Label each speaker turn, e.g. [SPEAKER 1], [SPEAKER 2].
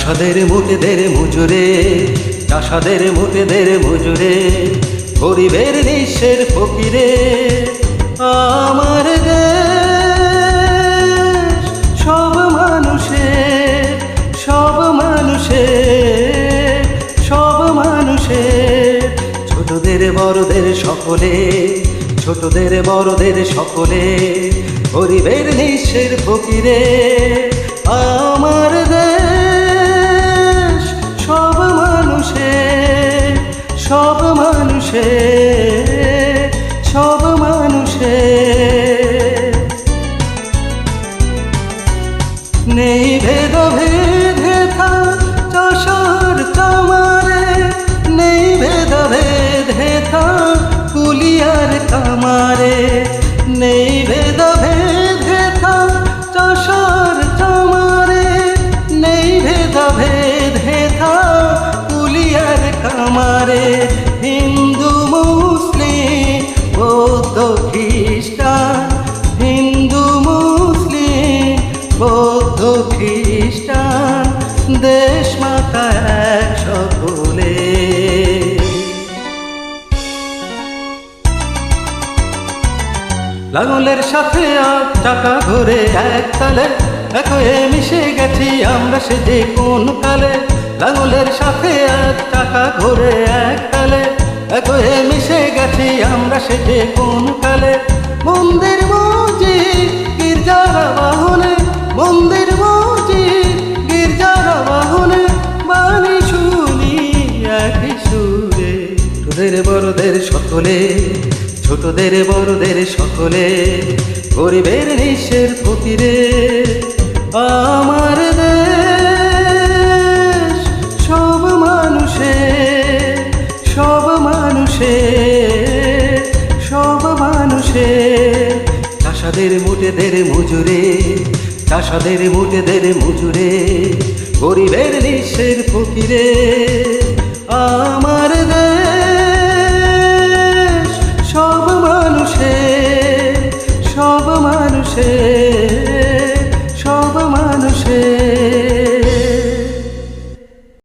[SPEAKER 1] চাষাদের মুটেদের মজুরে, চাষাদের মুটেদের মজুরে, গরিবের নিঃস্বের ফকিরে। আমার দেশ সব মানুষের, সব মানুষের, সব মানুষের, ছোটদের বড়দের সকলে, ছোটদের বড়দের সকলে, গরিবের নিঃস্বের ফকিরে। আমার দেশ সব মানুষের, সব মানুষের, সব মানুষের। নেই ভেদাভেদ হেথা চাষার চামারে, নেই ভেদাভেদ হেথা কুলিয়ার কামারে, নেই ভেদাভেদ হেথা চাষার চামারে, নেই ভেদাভেদ হেথা কুলিয়ার কামারে। হিন্দু মুসলিম বৌদ্ধ খ্রিস্টান, হিন্দু মুসলিম বৌদ্ধ খ্রিস্টান, দেশ মাতা এক সকলে। লাঙলের সাথে আট চাকা ঘুরে এক তালে, এক হয়ে মিশে গেছি আমরা সে যে কোন কালে। লাঙলের সাথে আট চাকা ঘুরে এক তালে, এক হয়ে মিশে গেছি আমরা সে যে কোন কালে। মন্দির মসজিদ গির্জার বাহনে, মন্দির মসজিদ গির্জার বাহনে, বাণী শুনি একই সুরে। তোদের বড়দের সকলে, ছোটদের বড়দের সকলে, গরিবের নিঃস্বের ফকিরে। আমার দেশ সব মানুষের, সব মানুষের, সব মানুষের, চাষাদের মুটেদের মজুরে, চাষাদের মুটেদের মজুরে, গরিবের নিঃস্বের ফকিরে। আমার